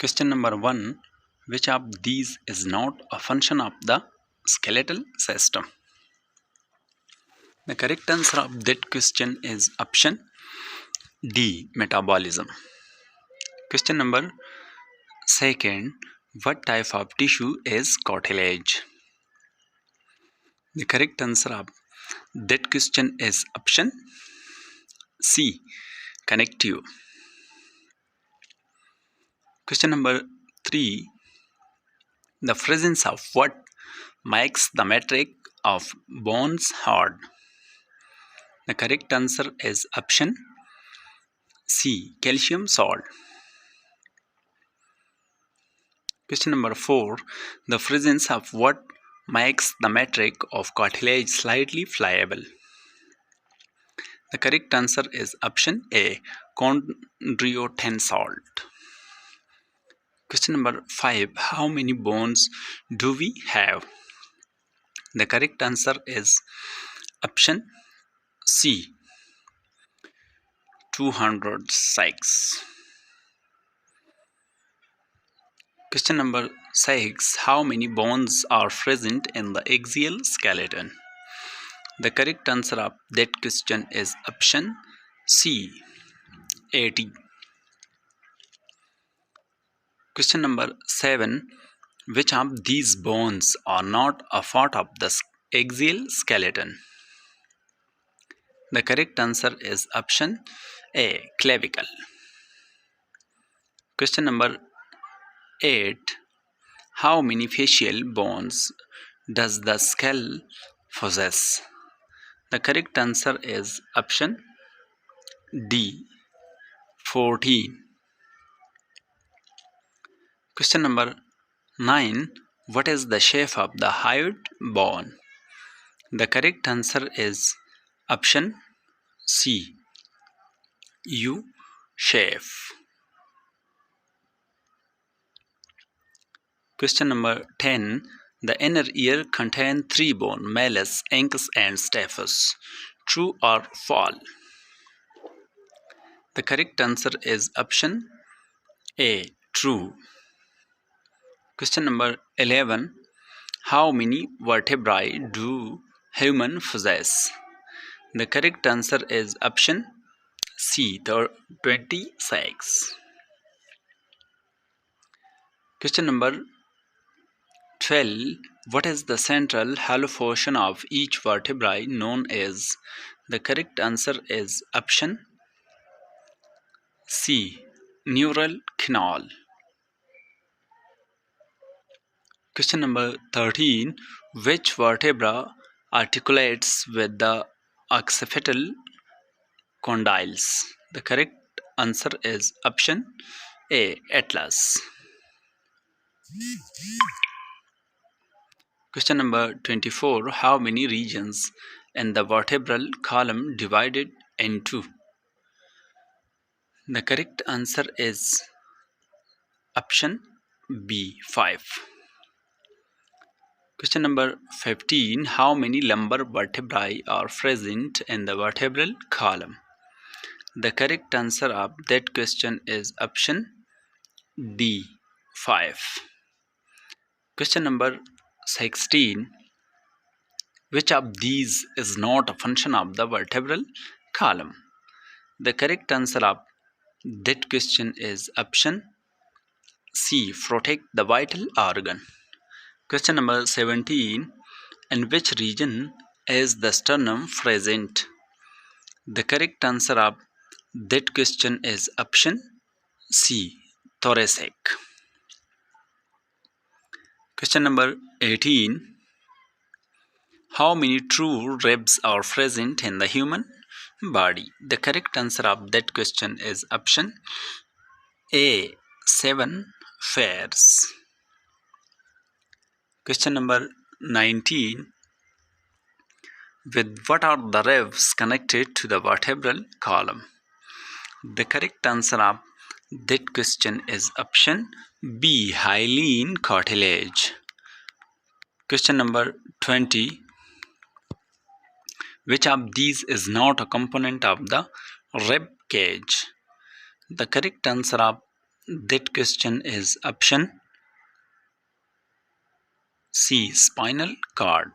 Question number 1. Which of these is not a function of the skeletal system? The correct answer of that question is option D. Metabolism. Question number 2. What type of tissue is cartilage? The correct answer of that question is option C. Connective. Question number 3. The presence of what makes the matrix of bones hard? The correct answer is option C. Calcium salt. Question number 4. The presence of what makes the matrix of cartilage slightly pliable? The correct answer is option A. Chondroitin salt. Question number 5. How many bones do we have? The correct answer is option C. 206. Question number 6. How many bones are present in the axial skeleton? The correct answer of that question is option C. 80. Question number 7. Which of these bones are not a part of the axial skeleton? The correct answer is option A. Clavicle. Question number 8. How many facial bones does the skull possess? The correct answer is option D. 14. Question number 9. What is the shape of the hyoid bone? The correct answer is option C. U shape. Question number 10. The inner ear contains 3 bones, malleus, incus and stapes. True or false? The correct answer is option A. True. Question number 11. How many vertebrae do humans possess? The correct answer is option C. 26. Question number 12. What is the central hollow portion of each vertebrae known as? The correct answer is option C. Neural canal. Question number 13. Which vertebra articulates with the occipital condyles? The correct answer is option A. Atlas. Question number 24. How many regions in the vertebral column divided into? The correct answer is option B. 5. Question number 15. How many lumbar vertebrae are present in the vertebral column? The correct answer of that question is option D. 5. Question number 16. Which of these is not a function of the vertebral column? The correct answer of that question is option C. Protect the vital organ. Question number 17. In which region is the sternum present? The correct answer of that question is option C. Thoracic. Question number 18. How many true ribs are present in the human body? The correct answer of that question is option A. 7 pairs. Question number 19. With what are the ribs connected to the vertebral column? The correct answer of that question is option B. Hyaline cartilage. Question number 20. Which of these is not a component of the rib cage? The correct answer of That question is option C, spinal cord.